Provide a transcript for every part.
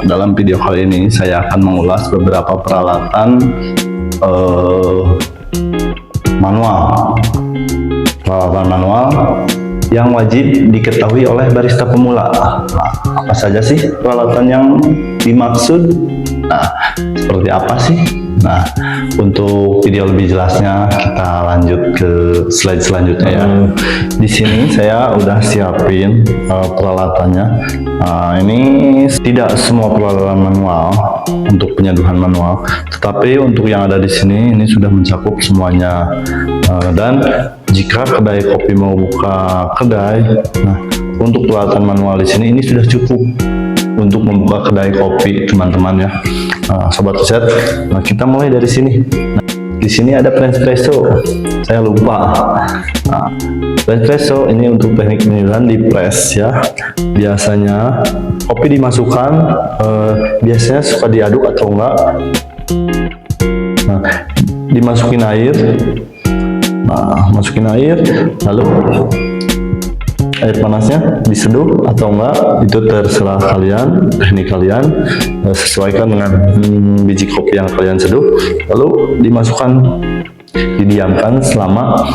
dalam video kali ini saya akan mengulas beberapa peralatan manual yang wajib diketahui oleh barista pemula. Nah, apa saja sih peralatan yang dimaksud? Nah, seperti apa sih? Nah, untuk video lebih jelasnya kita lanjut ke slide selanjutnya ya. Di sini saya udah siapin peralatannya. Ini tidak semua peralatan manual untuk penyeduhan manual, tetapi untuk yang ada di sini ini sudah mencakup semuanya. Dan jika kedai kopi mau buka kedai, nah untuk peralatan manual di sini ini sudah cukup untuk membuka kedai kopi teman-teman ya. Sobat riset, nah kita mulai dari sini. Nah, di sini ada Prenspresso, saya lupa. Nah, Prenspresso ini untuk teknik penyeduhan di press ya. Biasanya kopi dimasukkan, biasanya suka diaduk atau enggak. Nah, dimasukin air. Nah, masukin air, lalu air panasnya diseduh atau enggak itu terserah kalian, teknik kalian, sesuaikan dengan biji kopi yang kalian seduh, lalu dimasukkan, didiamkan selama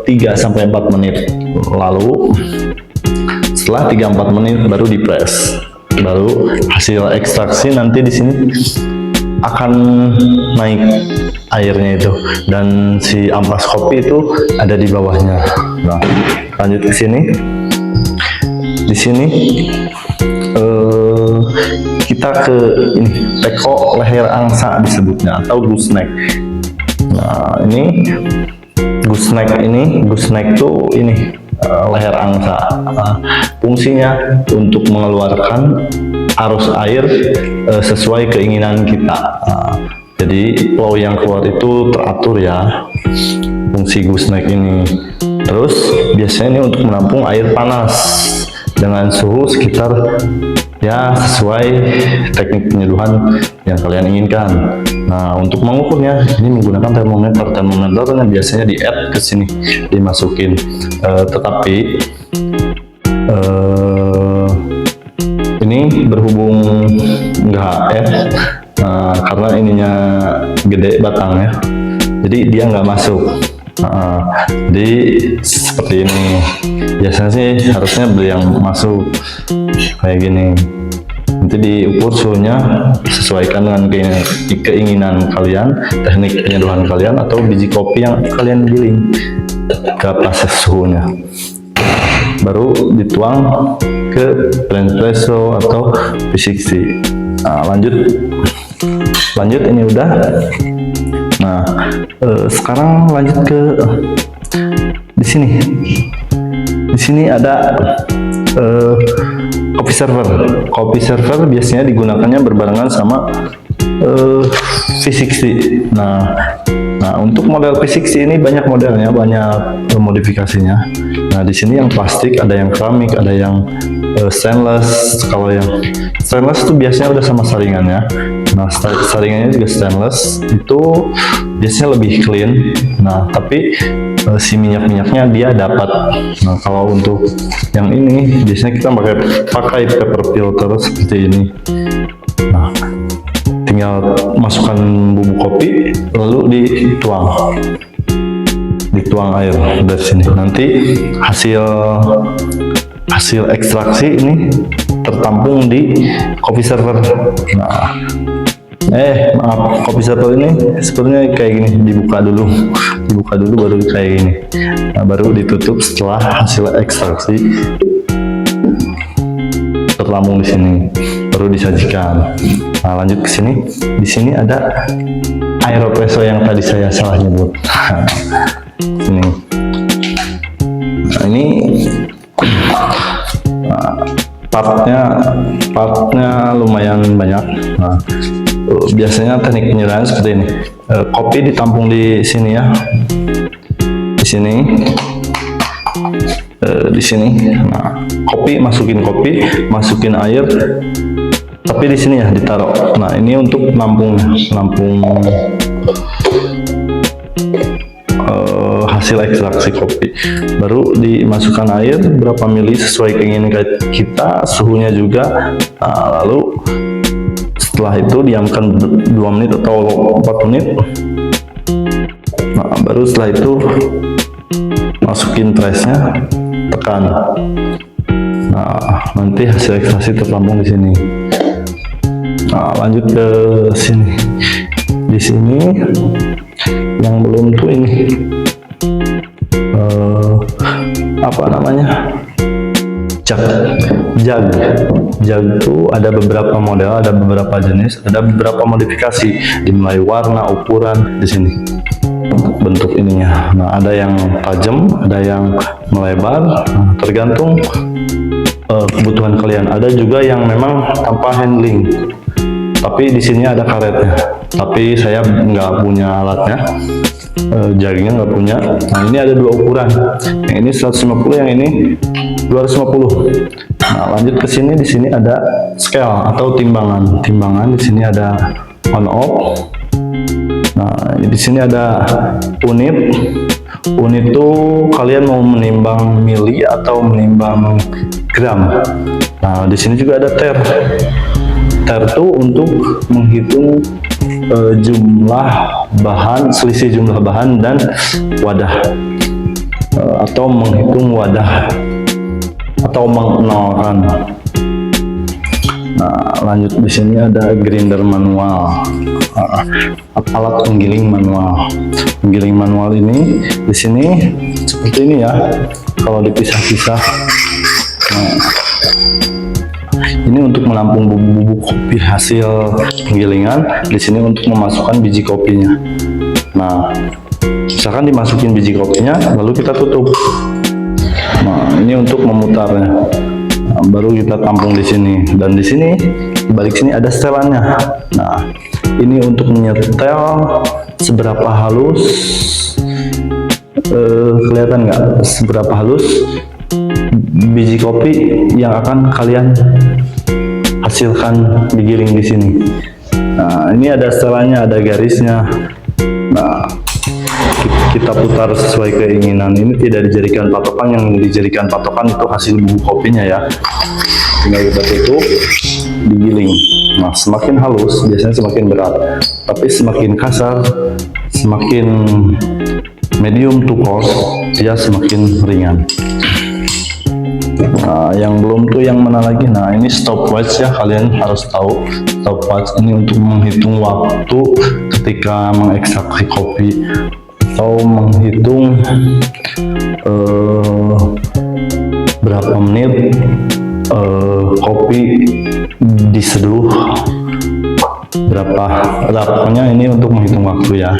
3-4 menit. Lalu setelah 3-4 menit baru dipres, baru hasil ekstraksi nanti di sini akan naik airnya itu, dan si ampas kopi itu ada di bawahnya. Nah, lanjut ke sini. Di sini kita ke ini teko leher angsa disebutnya atau gooseneck. Nah, ini gooseneck tuh ini leher angsa. Fungsinya untuk mengeluarkan arus air sesuai keinginan kita. Jadi flow yang keluar itu teratur ya, fungsi gooseneck ini. Terus biasanya ini untuk menampung air panas dengan suhu sekitar ya sesuai teknik penyeduhan yang kalian inginkan. Nah, untuk mengukurnya ini menggunakan termometernya biasanya di add ke sini dimasukin, tetapi ini berhubung nggak add karena ininya gede batangnya, jadi dia nggak masuk. Jadi seperti ini biasanya sih harusnya beli yang masuk kayak gini. Nanti diukur suhunya sesuaikan dengan keinginan kalian, teknik penyeduhan kalian atau biji kopi yang kalian giling ke proses suhunya, baru dituang ke Prenspresso atau V60. Nah, lanjut ini udah. Nah, sekarang lanjut ke di sini. Di sini ada coffee server. Coffee server biasanya digunakannya berbarengan sama V60. Nah, untuk model V60 ini banyak modelnya, banyak modifikasinya. Nah, di sini yang plastik, ada yang keramik, ada yang stainless. Kalau yang stainless itu biasanya udah sama saringannya. Nah, saringannya juga stainless, itu biasanya lebih clean. Nah, tapi si minyak-minyaknya dia dapat. Nah, kalau untuk yang ini biasanya kita pakai paper filter seperti ini. Nah, tinggal masukkan bubuk kopi lalu dituang air dari sini. Nanti hasil ekstraksi ini tertampung di coffee server. Nah, maaf, coffee server ini sebenarnya kayak gini, dibuka dulu baru kayak gini. Nah, baru ditutup setelah hasil ekstraksi tertampung di sini, baru disajikan. Nah, lanjut ke sini. Di sini ada Aeropresso yang tadi saya salah nyebut. Sini. Nah, ini partnya lumayan banyak. Nah, biasanya teknik penyeduhan seperti ini. Kopi ditampung di sini ya, di sini. Nah, masukin air, tapi di sini ya ditaruh. Nah, ini untuk nampung hasil ekstraksi kopi. Baru dimasukkan air berapa mili sesuai keinginan kita, suhunya juga. Nah, lalu setelah itu diamkan 2 menit atau 4 menit. Nah, baru setelah itu masukin presnya, tekan. Nah, nanti hasil ekstraksi tertampung di sini. Nah, lanjut ke sini. Di sini yang belum tuh ini apa namanya, jag tuh ada beberapa model, ada beberapa jenis, ada beberapa modifikasi, dimulai warna, ukuran di sini, bentuk ininya. Nah, ada yang tajam, ada yang melebar, tergantung kebutuhan kalian. Ada juga yang memang tanpa handling, tapi di sini ada karetnya. Tapi saya nggak punya alatnya, jagnya nggak punya. Nah, ini ada 2 ukuran, yang ini 150, yang ini 250. Nah, lanjut ke sini. Di sini ada scale atau timbangan. Timbangan di sini ada on off. Nah, di sini ada unit. Unit itu kalian mau menimbang mili atau menimbang gram. Nah, di sini juga ada ter. Ter itu untuk menghitung jumlah bahan, selisih jumlah bahan dan wadah, atau menghitung wadah atau mengenalkan. Nah, lanjut di sini ada grinder manual, alat penggiling manual. Penggiling manual ini di sini seperti ini ya, kalau dipisah-pisah. Nah, ini untuk menampung bubuk kopi hasil penggilingan. Di sini untuk memasukkan biji kopinya. Nah, misalkan dimasukin biji kopinya, lalu kita tutup. Nah, ini untuk memutarnya. Nah, baru kita tampung di sini. Dan di sini, di balik sini ada setelannya. Nah, ini untuk menyetel seberapa halus. Kelihatan nggak seberapa halus biji kopi yang akan kalian hasilkan digiling di sini. Nah, ini ada setelannya, ada garisnya. Nah, kita putar sesuai keinginan. Ini tidak dijadikan patokan, yang dijadikan patokan itu hasil bubuk kopinya ya. Tinggal kita tutup, digiling. Nah, semakin halus biasanya semakin berat, tapi semakin kasar, semakin medium to coarse, dia semakin ringan. Nah, yang belum tuh yang mana lagi? Nah, ini stopwatch ya, kalian harus tahu. Stopwatch ini untuk menghitung waktu ketika mengekstraksi kopi, atau menghitung berapa menit kopi diseduh, berapa. Pokoknya ini untuk menghitung waktu ya.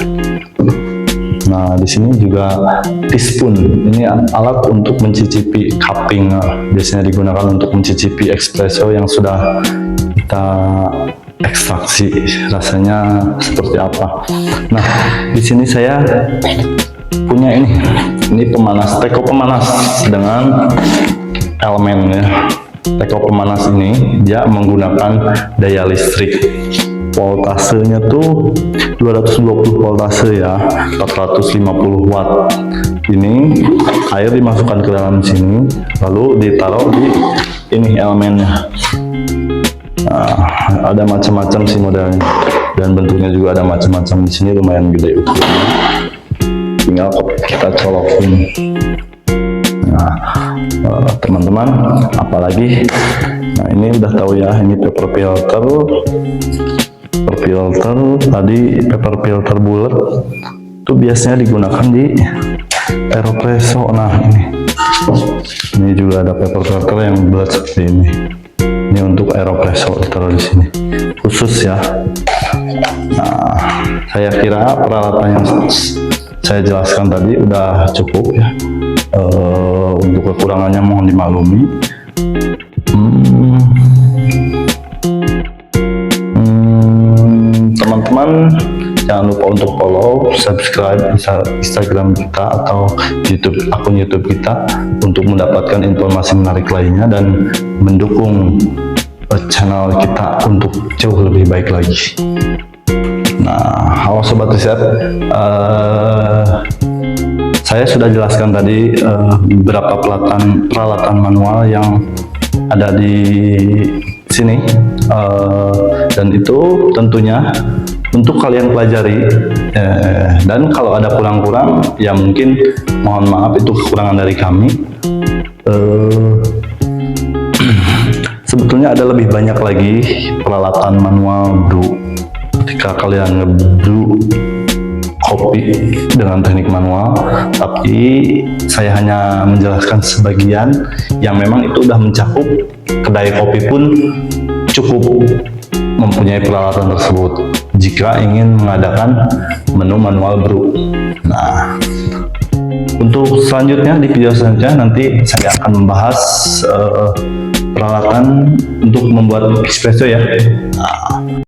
Nah, di sini juga teaspoon. Ini alat untuk mencicipi cupping. Biasanya digunakan untuk mencicipi espresso yang sudah kita ekstraksi, rasanya seperti apa. Nah, di sini saya punya ini pemanas, teko pemanas dengan elemen ya. Teko pemanas ini dia menggunakan daya listrik. Voltasenya tuh 220 voltase ya, 450 watt. Ini air dimasukkan ke dalam sini, lalu ditaruh di ini elemennya. Nah, ada macam-macam sih modelnya, dan bentuknya juga ada macam-macam. Di sini lumayan gede ukurannya, tinggal kita colokin. Nah, teman-teman, apalagi, nah ini udah tahu ya, ini paper filter tadi. Paper filter bulat itu biasanya digunakan di aeropresso. Nah, ini juga ada paper filter yang bulat seperti ini. Ini untuk aeropresso, ditaruh di sini khusus ya. Nah, saya kira peralatan yang saya jelaskan tadi udah cukup ya. Untuk kekurangannya mohon dimaklumi. Teman-teman, jangan lupa untuk follow, subscribe Instagram kita atau akun YouTube kita untuk mendapatkan informasi menarik lainnya, dan mendukung channel kita untuk jauh lebih baik lagi. Nah, halo Sobat Riset, saya sudah jelaskan tadi beberapa peralatan manual yang ada di sini, dan itu tentunya untuk kalian pelajari, dan kalau ada kurang-kurang ya mungkin mohon maaf, itu kekurangan dari kami. Sebetulnya ada lebih banyak lagi peralatan manual brew ketika kalian nge-brew kopi dengan teknik manual, tapi saya hanya menjelaskan sebagian yang memang itu udah mencakup. Kedai kopi pun cukup mempunyai peralatan tersebut jika ingin mengadakan menu manual brew. Nah, untuk selanjutnya di video selanjutnya nanti saya akan membahas peralatan untuk membuat espresso ya. Nah,